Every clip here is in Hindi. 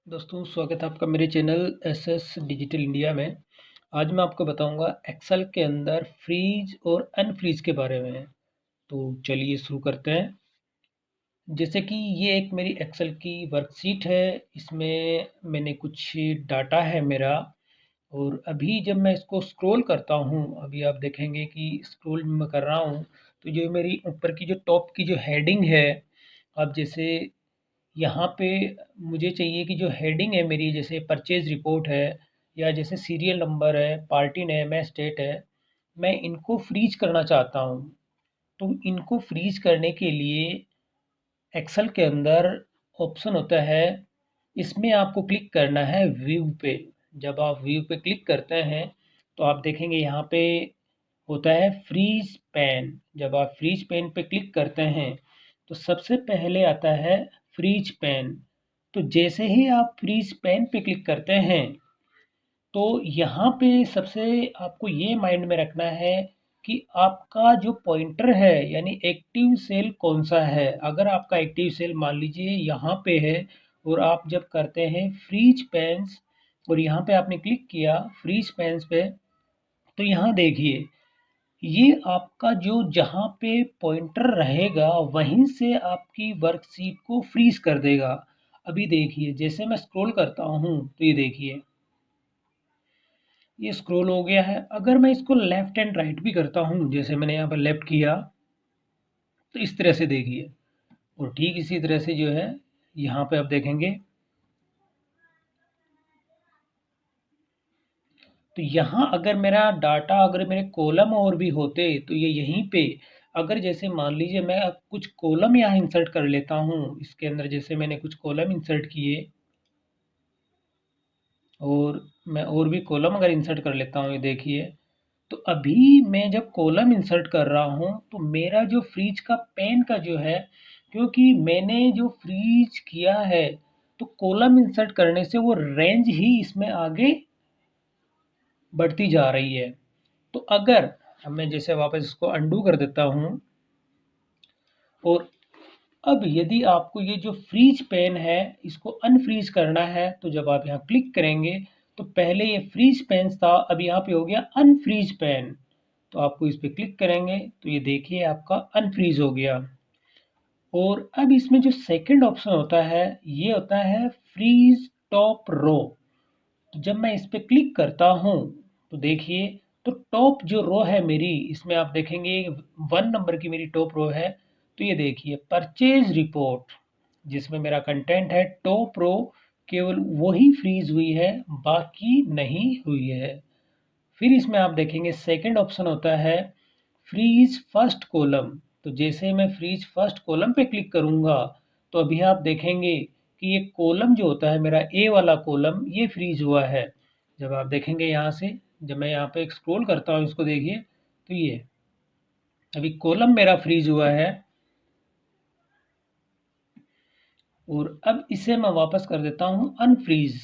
दोस्तों स्वागत है आपका मेरे चैनल एसएस डिजिटल इंडिया में। आज मैं आपको बताऊंगा एक्सेल के अंदर फ्रीज और अनफ्रीज के बारे में। तो चलिए शुरू करते हैं। जैसे कि ये एक मेरी एक्सेल की वर्कशीट है। इसमें मैंने कुछ डाटा है मेरा। और अभी जब मैं इसको स्क्रॉल करता हूँ, अभी आप देखेंगे कि स्क्रॉल मैं कर रहा हूँ, तो जो मेरी ऊपर की जो टॉप की जो हेडिंग है, आप जैसे यहाँ पे मुझे चाहिए कि जो हेडिंग है मेरी, जैसे परचेज रिपोर्ट है या जैसे सीरियल नंबर है, पार्टी नेम है, स्टेट है, मैं इनको फ्रीज करना चाहता हूँ। तो इनको फ्रीज करने के लिए एक्सेल के अंदर ऑप्शन होता है, इसमें आपको क्लिक करना है व्यू पे। जब आप व्यू पे क्लिक करते हैं तो आप देखेंगे यहाँ पे होता है फ्रीज पैन। जब आप फ्रीज पैन पे क्लिक करते हैं तो सबसे पहले आता है फ्रीज पैन। तो जैसे ही आप फ्रीज पैन पे क्लिक करते हैं तो यहाँ पे सबसे आपको ये माइंड में रखना है कि आपका जो पॉइंटर है यानी एक्टिव सेल कौन सा है। अगर आपका एक्टिव सेल मान लीजिए यहाँ पे है और आप जब करते हैं फ्रीज पेन्स और यहाँ पे आपने क्लिक किया फ्रीज पेन्स पे, तो यहाँ देखिए ये आपका जो जहाँ पे पॉइंटर रहेगा वहीं से आपकी वर्कशीट को फ्रीज कर देगा। अभी देखिए जैसे मैं स्क्रॉल करता हूँ तो ये देखिए ये स्क्रॉल हो गया है। अगर मैं इसको लेफ्ट एंड राइट भी करता हूँ, जैसे मैंने यहाँ पर लेफ्ट किया, तो इस तरह से देखिए। और ठीक इसी तरह से जो है यहाँ पे आप देखेंगे तो यहाँ अगर मेरा डाटा, अगर मेरे कॉलम और भी होते तो ये यहीं पे, अगर जैसे मान लीजिए मैं अब कुछ कॉलम यहाँ इंसर्ट कर लेता हूँ इसके अंदर, जैसे मैंने कुछ कॉलम इंसर्ट किए और मैं और भी कॉलम अगर इंसर्ट कर लेता हूँ, ये देखिए। तो अभी मैं जब कॉलम इंसर्ट कर रहा हूँ तो मेरा जो फ्रीज का पेन का जो है, क्योंकि मैंने जो फ्रीज किया है तो कॉलम इंसर्ट करने से वो रेंज ही इसमें आगे बढ़ती जा रही है। तो अगर अब मैं जैसे वापस इसको अंडू कर देता हूँ और अब यदि आपको ये जो फ्रीज पेन है इसको अनफ्रीज करना है, तो जब आप यहाँ क्लिक करेंगे तो पहले ये फ्रीज पेन था, अब यहाँ पे हो गया अनफ्रीज पेन। तो आपको इस पे क्लिक करेंगे तो ये देखिए आपका अनफ्रीज हो गया। और अब इसमें जो सेकंड ऑप्शन होता है ये होता है फ्रीज टॉप रो। तो जब मैं इस पे क्लिक करता हूँ तो देखिए, तो टॉप जो रो है मेरी, इसमें आप देखेंगे 1 नंबर की मेरी टॉप रो है। तो ये देखिए परचेज रिपोर्ट, जिसमें मेरा कंटेंट है टॉप रो, केवल वही फ्रीज हुई है, बाकी नहीं हुई है। फिर इसमें आप देखेंगे सेकंड ऑप्शन होता है फ्रीज फर्स्ट कॉलम। तो जैसे मैं फ्रीज फर्स्ट कॉलम पे क्लिक करूंगा तो अभी आप देखेंगे कि ये कॉलम जो होता है मेरा ए वाला कॉलम ये फ्रीज हुआ है। जब आप देखेंगे यहाँ से, जब मैं यहाँ पे स्क्रॉल करता हूँ इसको देखिए, तो ये अभी कॉलम मेरा फ्रीज हुआ है। और अब इसे मैं वापस कर देता हूँ अनफ्रीज।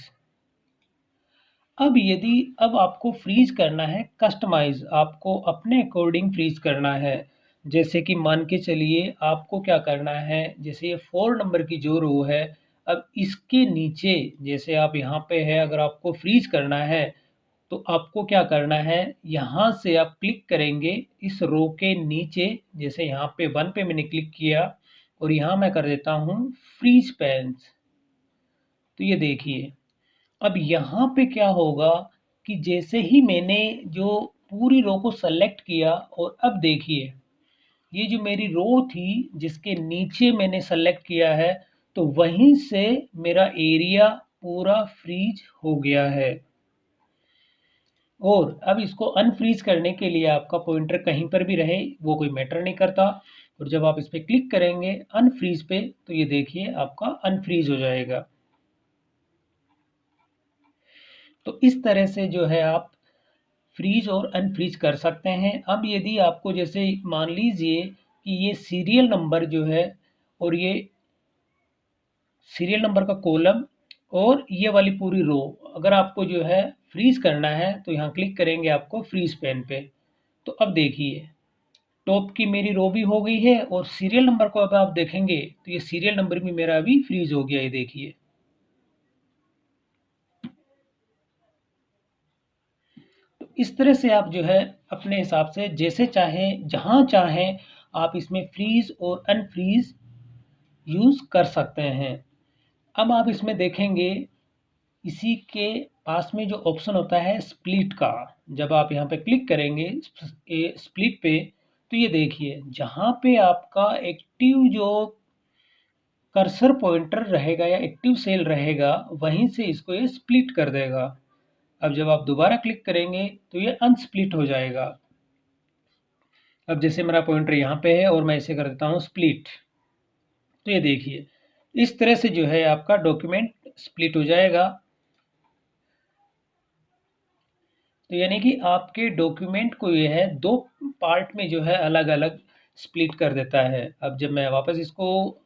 अब आपको फ्रीज करना है कस्टमाइज, आपको अपने अकॉर्डिंग फ्रीज करना है। जैसे कि मान के चलिए आपको क्या करना है, जैसे ये 4 नंबर की जो रो है, अब इसके नीचे जैसे आप यहाँ पे है, अगर आपको फ्रीज करना है तो आपको क्या करना है, यहाँ से आप क्लिक करेंगे इस रो के नीचे, जैसे यहाँ पे 1 पे मैंने क्लिक किया और यहाँ मैं कर देता हूँ फ्रीज पेन्स। तो ये देखिए अब यहाँ पे क्या होगा कि जैसे ही मैंने जो पूरी रो को सेलेक्ट किया और अब देखिए ये जो मेरी रो थी जिसके नीचे मैंने सेलेक्ट किया है, तो वहीं से मेरा एरिया पूरा फ्रीज हो गया है। और अब इसको अनफ्रीज करने के लिए आपका पॉइंटर कहीं पर भी रहे वो कोई मैटर नहीं करता। और जब आप इस पर क्लिक करेंगे अनफ्रीज पे तो ये देखिए आपका अनफ्रीज हो जाएगा। तो इस तरह से जो है आप फ्रीज और अनफ्रीज कर सकते हैं। अब यदि आपको जैसे मान लीजिए कि ये सीरियल नंबर जो है और ये सीरियल नंबर का कॉलम और ये वाली पूरी रो अगर आपको जो है फ्रीज करना है तो यहाँ क्लिक करेंगे आपको फ्रीज पेन पे। तो अब देखिए टॉप की मेरी रो भी हो गई है और सीरियल नंबर को अब आप देखेंगे तो ये सीरियल नंबर भी मेरा अभी फ्रीज हो गया है, देखिए। इस तरह से आप जो है अपने हिसाब से जैसे चाहें, जहाँ चाहें आप इसमें फ्रीज़ और अनफ्रीज़ यूज़ कर सकते हैं। अब आप इसमें देखेंगे इसी के पास में जो ऑप्शन होता है स्प्लिट का, जब आप यहाँ पे क्लिक करेंगे स्प्लिट पे, तो ये देखिए जहाँ पे आपका एक्टिव जो कर्सर पॉइंटर रहेगा या एक्टिव सेल रहेगा वहीं से इसको ये स्प्लिट कर देगा। अब जब आप दोबारा क्लिक करेंगे तो ये अनस्प्लिट हो जाएगा। अब जैसे मेरा पॉइंटर यहाँ पे है और मैं इसे कर देता हूँ स्प्लिट, तो ये देखिए इस तरह से जो है आपका डॉक्यूमेंट स्प्लिट हो जाएगा। तो यानी कि आपके डॉक्यूमेंट को ये है दो पार्ट में जो है अलग अलग स्प्लिट कर देता है। अब जब मैं वापस इसको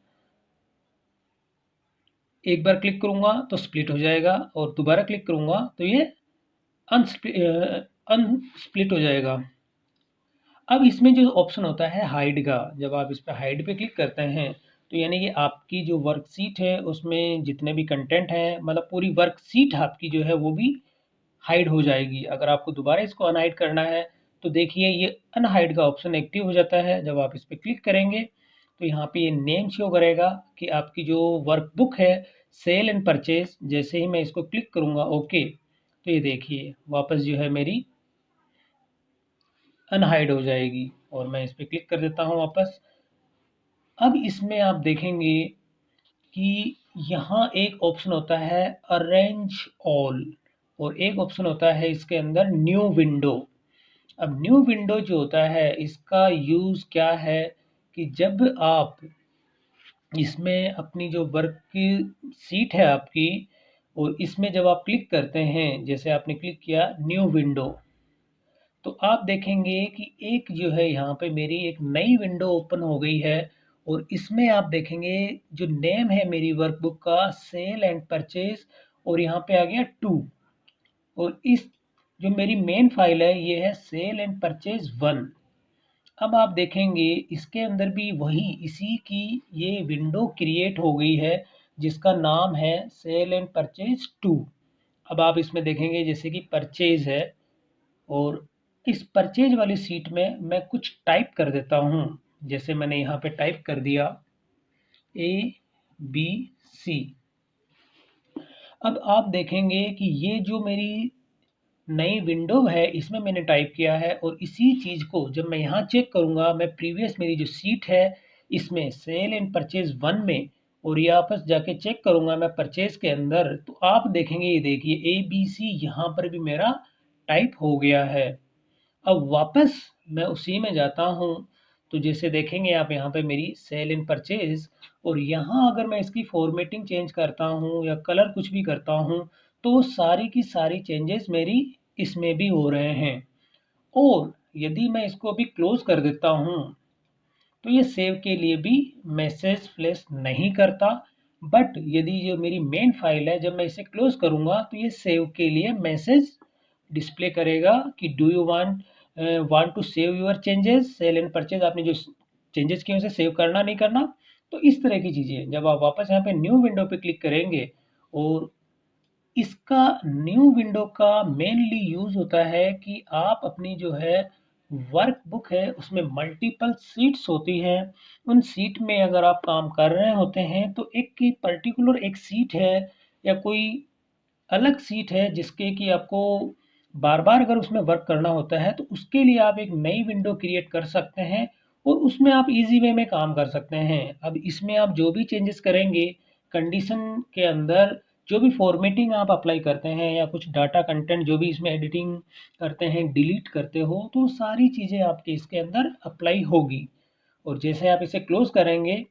एक बार क्लिक करूंगा तो स्प्लिट हो जाएगा और दोबारा क्लिक करूंगा तो ये अनस्प्लिट हो जाएगा। अब इसमें जो ऑप्शन होता है हाइड का, जब आप इस पर हाइड पे क्लिक करते हैं तो यानी कि आपकी जो वर्कशीट है उसमें जितने भी कंटेंट हैं, मतलब पूरी वर्कशीट आपकी जो है वो भी हाइड हो जाएगी। अगर आपको दोबारा इसको अनहाइड करना है तो देखिए ये अनहाइड का ऑप्शन एक्टिव हो जाता है। जब आप इस पर क्लिक करेंगे तो यहाँ पे ये नेम शो करेगा कि आपकी जो वर्कबुक है सेल एंड परचेज। जैसे ही मैं इसको क्लिक करूँगा ओके, तो ये देखिए वापस जो है मेरी अनहाइड हो जाएगी और मैं इस पर क्लिक कर देता हूँ वापस। अब इसमें आप देखेंगे कि यहाँ एक ऑप्शन होता है अरेंज ऑल और एक ऑप्शन होता है इसके अंदर न्यू विंडो। अब न्यू विंडो जो होता है इसका यूज़ क्या है कि जब आप इसमें अपनी जो वर्क की सीट है आपकी और इसमें जब आप क्लिक करते हैं, जैसे आपने क्लिक किया न्यू विंडो, तो आप देखेंगे कि एक जो है यहाँ पे मेरी एक नई विंडो ओपन हो गई है और इसमें आप देखेंगे जो नेम है मेरी वर्कबुक का सेल एंड परचेज और यहाँ पे आ गया टू। और इस जो मेरी मेन फाइल है ये है सेल एंड परचेज वन। अब आप देखेंगे इसके अंदर भी वही इसी की ये विंडो क्रिएट हो गई है जिसका नाम है सेल एंड परचेज टू। अब आप इसमें देखेंगे जैसे कि परचेज है और इस परचेज वाली सीट में मैं कुछ टाइप कर देता हूँ। जैसे मैंने यहाँ पे टाइप कर दिया ABC। अब आप देखेंगे कि ये जो मेरी नई विंडो है इसमें मैंने टाइप किया है और इसी चीज़ को जब मैं यहाँ चेक करूँगा, मैं प्रीवियस मेरी जो सीट है इसमें सेल एंड परचेज वन में और ये वापस जाके चेक करूँगा मैं परचेज के अंदर, तो आप देखेंगे ये देखिए ABC यहाँ पर भी मेरा टाइप हो गया है। अब वापस मैं उसी में जाता हूँ तो जैसे देखेंगे आप यहाँ पे मेरी सेल इन परचेज और यहाँ अगर मैं इसकी फॉर्मेटिंग चेंज करता हूँ या कलर कुछ भी करता हूँ तो वो सारी की सारी चेंजेस मेरी इसमें भी हो रहे हैं। और यदि मैं इसको अभी क्लोज कर देता हूँ तो ये सेव के लिए भी मैसेज फ्लैश नहीं करता। बट यदि जो मेरी मेन फाइल है जब मैं इसे क्लोज करूँगा तो ये सेव के लिए मैसेज डिस्प्ले करेगा कि do you want to save your changes sale and purchase. आपने जो चेंजेस किए उसे सेव करना नहीं करना। तो इस तरह की चीज़ें जब आप वापस यहाँ पे न्यू विंडो पे क्लिक करेंगे और इसका न्यू विंडो का मेनली यूज़ होता है कि आप अपनी जो है वर्कबुक है उसमें मल्टीपल सीट्स होती हैं। उन सीट में अगर आप काम कर रहे होते हैं तो एक की पर्टिकुलर एक सीट है या कोई अलग सीट है जिसके कि आपको बार-बार अगर उसमें वर्क करना होता है तो उसके लिए आप एक नई विंडो क्रिएट कर सकते हैं और उसमें आप ईज़ी वे में काम कर सकते हैं। अब इसमें आप जो भी चेंजेस करेंगे कंडीशन के अंदर, जो भी फॉर्मेटिंग आप अप्लाई करते हैं या कुछ डाटा कंटेंट जो भी इसमें एडिटिंग करते हैं, डिलीट करते हो, तो सारी चीज़ें आपके इसके अंदर अप्लाई होगी। और जैसे आप इसे क्लोज़ करेंगे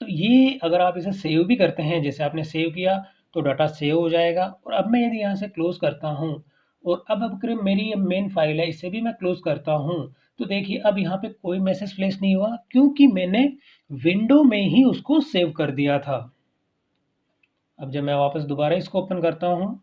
तो ये अगर आप इसे सेव भी करते हैं, जैसे आपने सेव किया तो डाटा सेव हो जाएगा। और अब मैं यदि यहाँ से क्लोज़ करता हूँ और अब अगर मेरी ये मेन फाइल है इसे भी मैं क्लोज़ करता हूँ तो देखिए अब यहाँ पे कोई मैसेज फ्लैश नहीं हुआ क्योंकि मैंने विंडो में ही उसको सेव कर दिया था। अब जब मैं वापस दोबारा इसको ओपन करता हूँ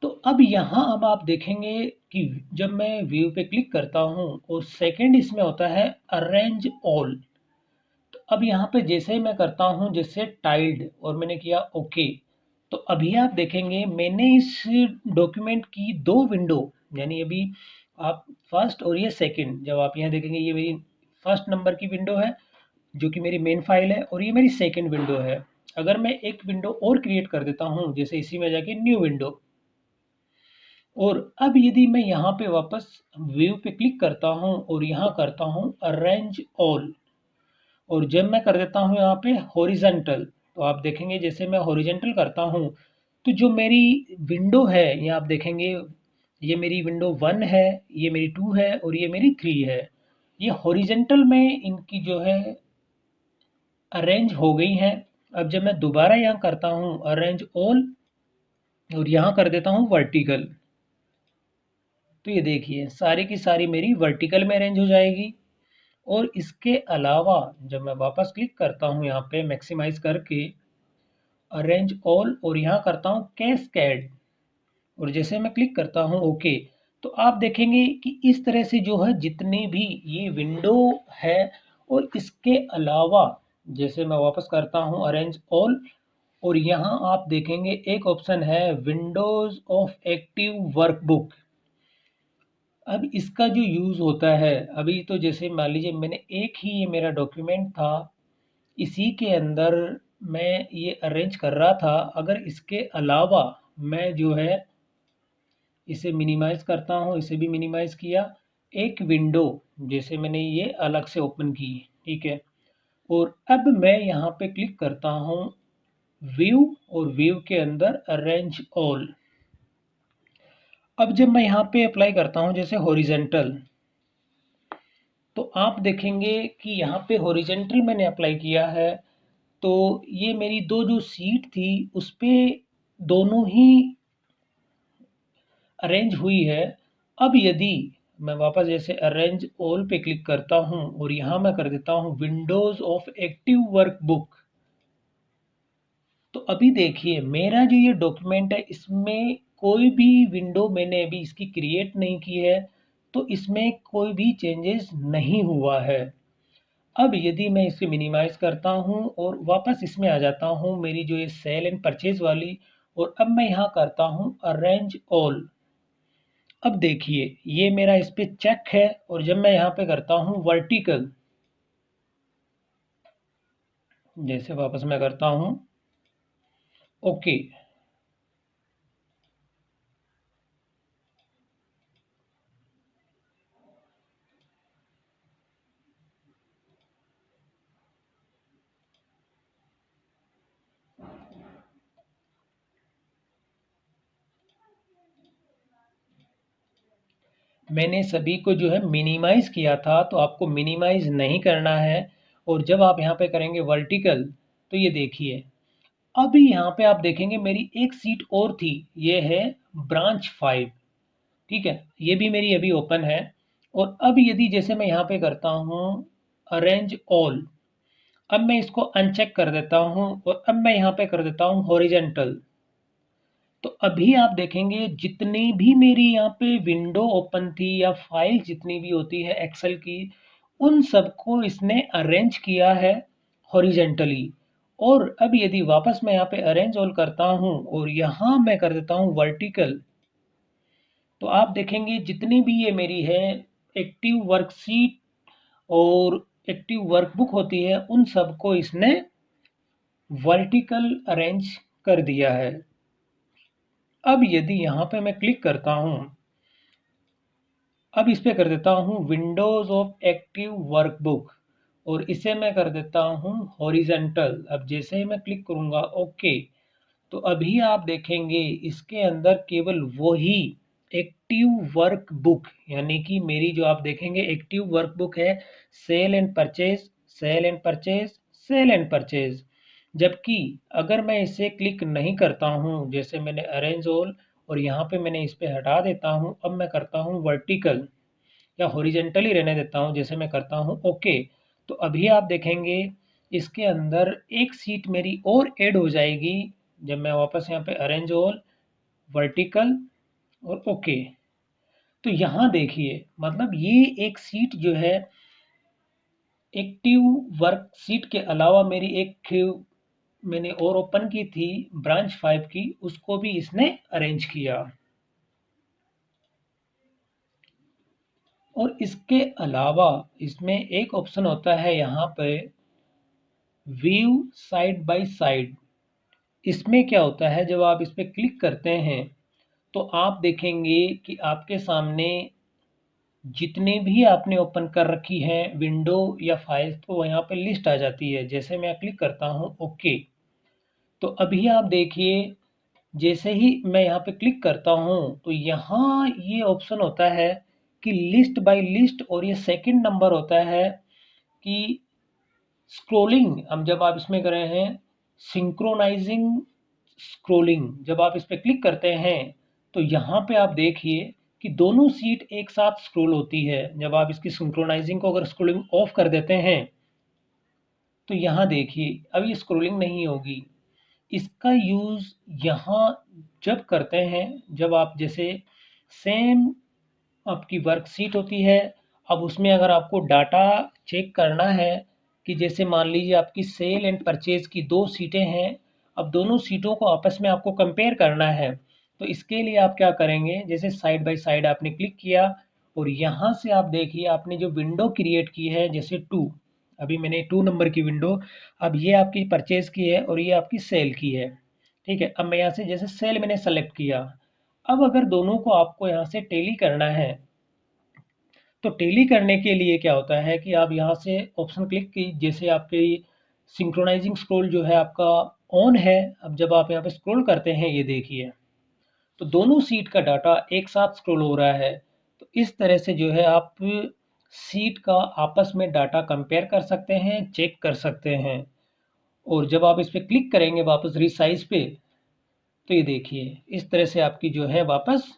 तो अब यहाँ अब आप देखेंगे कि जब मैं व्यू पे क्लिक करता हूँ और सेकंड इसमें होता है अरेंज ऑल। तो अब यहाँ पे जैसे ही मैं करता हूँ जैसे टाइल्ड और मैंने किया ओके, तो अभी आप देखेंगे मैंने इस डॉक्यूमेंट की 2 विंडो, यानी अभी आप फर्स्ट और ये सेकंड, जब आप यहाँ देखेंगे ये मेरी फर्स्ट नंबर की विंडो है जो कि मेरी मेन फाइल है, और ये मेरी सेकंड विंडो है। अगर मैं एक विंडो और क्रिएट कर देता हूँ, जैसे इसी में जाके न्यू विंडो, और अब यदि मैं यहाँ पे वापस व्यू पे क्लिक करता हूँ और यहाँ करता हूँ अरेंज ऑल, और जब मैं कर देता हूँ यहाँ पे हॉरिजॉन्टल, तो आप देखेंगे जैसे मैं हॉरिजॉन्टल करता हूँ तो जो मेरी विंडो है, ये आप देखेंगे ये मेरी विंडो 1 है, ये मेरी 2 है और ये मेरी 3 है। ये हॉरिजॉन्टल में इनकी जो है अरेंज हो गई हैं। अब जब मैं दोबारा यहाँ करता हूँ अरेंज ऑल और यहाँ कर देता हूँ वर्टिकल, तो ये देखिए सारी की सारी मेरी वर्टिकल में अरेंज हो जाएगी। और इसके अलावा जब मैं वापस क्लिक करता हूँ यहाँ पे मैक्सिमाइज करके अरेंज ऑल और यहाँ करता हूँ कैस्केड, और जैसे मैं क्लिक करता हूँ ओके, तो आप देखेंगे कि इस तरह से जो है जितनी भी ये विंडो है, और इसके अलावा जैसे मैं वापस करता हूँ अरेंज ऑल, और यहाँ आप देखेंगे एक ऑप्शन है विंडोज ऑफ एक्टिव वर्कबुक। अब इसका जो यूज़ होता है, अभी तो जैसे मान लीजिए मैंने एक ही ये मेरा डॉक्यूमेंट था, इसी के अंदर मैं ये अरेंज कर रहा था। अगर इसके अलावा मैं जो है इसे मिनिमाइज करता हूँ, इसे भी मिनिमाइज किया, एक विंडो जैसे मैंने ये अलग से ओपन की, ठीक है, और अब मैं यहाँ पे क्लिक करता हूँ व्यू, और व्यू के अंदर अरेंज ऑल। अब जब मैं यहाँ पे अप्लाई करता हूँ जैसे हॉरिजेंटल, तो आप देखेंगे कि यहाँ पे हॉरिजेंटल मैंने अप्लाई किया है, तो ये मेरी दो जो सीट थी उस पे दोनों ही अरेंज हुई है। अब यदि मैं वापस जैसे अरेंज ऑल पे क्लिक करता हूँ और यहाँ मैं कर देता हूँ विंडोज ऑफ एक्टिव वर्कबुक, तो अभी देखिए मेरा जो ये डॉक्यूमेंट है इसमें कोई भी विंडो मैंने अभी इसकी क्रिएट नहीं की है, तो इसमें कोई भी चेंजेस नहीं हुआ है। अब यदि मैं इसे मिनिमाइज करता हूँ और वापस इसमें आ जाता हूँ मेरी जो ये सेल एंड परचेज वाली, और अब मैं यहाँ करता हूँ अरेंज ऑल। अब देखिए ये मेरा इस पे चेक है, और जब मैं यहाँ पे करता हूँ वर्टिकल, जैसे वापस मैं करता हूँ ओके, मैंने सभी को जो है मिनिमाइज किया था, तो आपको मिनिमाइज नहीं करना है। और जब आप यहाँ पे करेंगे वर्टिकल, तो ये देखिए अभी यहाँ पे आप देखेंगे मेरी एक सीट और थी, ये है ब्रांच 5, ठीक है, ये भी मेरी अभी ओपन है। और अब यदि जैसे मैं यहाँ पे करता हूँ अरेंज ऑल, अब मैं इसको अनचेक कर देता हूँ और अब मैं यहाँ पे कर देता हूँ हॉरिजेंटल, तो अभी आप देखेंगे जितनी भी मेरी यहाँ पे विंडो ओपन थी या फाइल जितनी भी होती है एक्सेल की, उन सबको इसने अरेंज किया है हॉरिजेंटली। और अब यदि वापस मैं यहाँ पे अरेंज ऑल करता हूँ और यहाँ मैं कर देता हूँ वर्टिकल, तो आप देखेंगे जितनी भी ये मेरी है एक्टिव वर्कशीट और एक्टिव वर्कबुक होती है, उन सबको इसने वर्टिकल अरेंज कर दिया है। अब यदि यहाँ पे मैं क्लिक करता हूँ, अब इस पे कर देता हूँ विंडोज ऑफ एक्टिव वर्कबुक, और इसे मैं कर देता हूँ हॉरिजेंटल। अब जैसे ही मैं क्लिक करूँगा ओके, तो अभी आप देखेंगे इसके अंदर केवल वही एक्टिव वर्कबुक, यानी कि मेरी जो आप देखेंगे एक्टिव वर्कबुक है sale and purchase, sale and purchase, sale and purchase. जबकि अगर मैं इसे क्लिक नहीं करता हूँ, जैसे मैंने अरेंज ऑल और यहाँ पे मैंने इस पे हटा देता हूँ, अब मैं करता हूँ वर्टिकल या हॉरिजेंटली रहने देता हूँ, जैसे मैं करता हूँ ओके, तो अभी आप देखेंगे इसके अंदर एक सीट मेरी और ऐड हो जाएगी। जब मैं वापस यहाँ पे अरेंज ऑल, वर्टिकल और ओके, तो यहाँ देखिए मतलब ये एक सीट जो है एक्टिव वर्क सीट के अलावा मेरी एक मैंने और ओपन की थी ब्रांच 5 की, उसको भी इसने अरेंज किया। और इसके अलावा इसमें एक ऑप्शन होता है यहाँ पे, व्यू साइड बाय साइड। इसमें क्या होता है, जब आप इस पे क्लिक करते हैं तो आप देखेंगे कि आपके सामने जितने भी आपने ओपन कर रखी है विंडो या फाइल, तो यहाँ पे लिस्ट आ जाती है। जैसे मैं क्लिक करता हूँ ओके, तो अभी आप देखिए, जैसे ही मैं यहाँ पे क्लिक करता हूँ तो यहाँ ये ऑप्शन होता है कि लिस्ट बाय लिस्ट, और ये सेकंड नंबर होता है कि स्क्रोलिंग। हम जब आप इसमें कर रहे हैं सिंक्रोनाइजिंग स्क्रोलिंग, जब आप इस पे क्लिक करते हैं तो यहाँ पे आप देखिए कि दोनों सीट एक साथ स्क्रोल होती है। जब आप इसकी सिंक्रोनाइजिंग को अगर स्क्रोलिंग ऑफ कर देते हैं तो यहाँ देखिए अब ये स्क्रोलिंग नहीं होगी। इसका यूज़ यहाँ जब करते हैं, जब आप जैसे सेम आपकी वर्कशीट होती है, अब उसमें अगर आपको डाटा चेक करना है कि जैसे मान लीजिए आपकी सेल एंड परचेज की दो सीटें हैं, अब दोनों सीटों को आपस में आपको कंपेयर करना है। तो इसके लिए आप क्या करेंगे, जैसे साइड बाय साइड आपने क्लिक किया और यहाँ से आप देखिए आपने जो विंडो क्रिएट की है, जैसे टू, अभी मैंने 2 नंबर की विंडो, अब ये आपकी परचेज की है और ये आपकी सेल की है। ठीक है, अब मैं यहाँ से जैसे सेल मैंने सेलेक्ट किया। अब अगर दोनों को आपको यहाँ से टैली करना है, तो टैली करने के लिए क्या होता है कि आप यहाँ से ऑप्शन क्लिक की, जैसे आपकी सिंक्रोनाइजिंग स्क्रॉल जो है आपका ऑन है। अब जब आप यहाँ पे स्क्रॉल करते हैं, ये देखिए तो दोनों सीट का डाटा एक साथ स्क्रॉल हो रहा है। तो इस तरह से जो है आप सीट का आपस में डाटा कंपेयर कर सकते हैं, चेक कर सकते हैं। और जब आप इस पे क्लिक करेंगे वापस रीसाइज पे, तो ये देखिए इस तरह से आपकी जो है वापस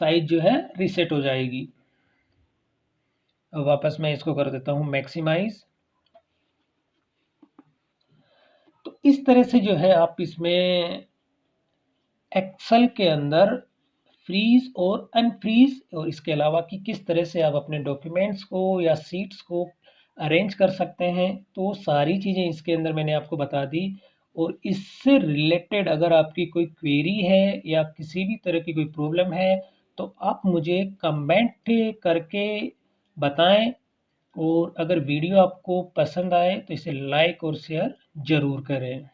साइज जो है रीसेट हो जाएगी। अब वापस मैं इसको कर देता हूँ मैक्सिमाइज। तो इस तरह से जो है आप इसमें एक्सेल के अंदर फ्रीज और अनफ्रीज, और इसके अलावा कि किस तरह से आप अपने डॉक्यूमेंट्स को या सीट्स को अरेंज कर सकते हैं, तो सारी चीज़ें इसके अंदर मैंने आपको बता दी। और इससे रिलेटेड अगर आपकी कोई क्वेरी है या किसी भी तरह की कोई प्रॉब्लम है, तो आप मुझे कमेंट करके बताएं। और अगर वीडियो आपको पसंद आए तो इसे लाइक और शेयर ज़रूर करें।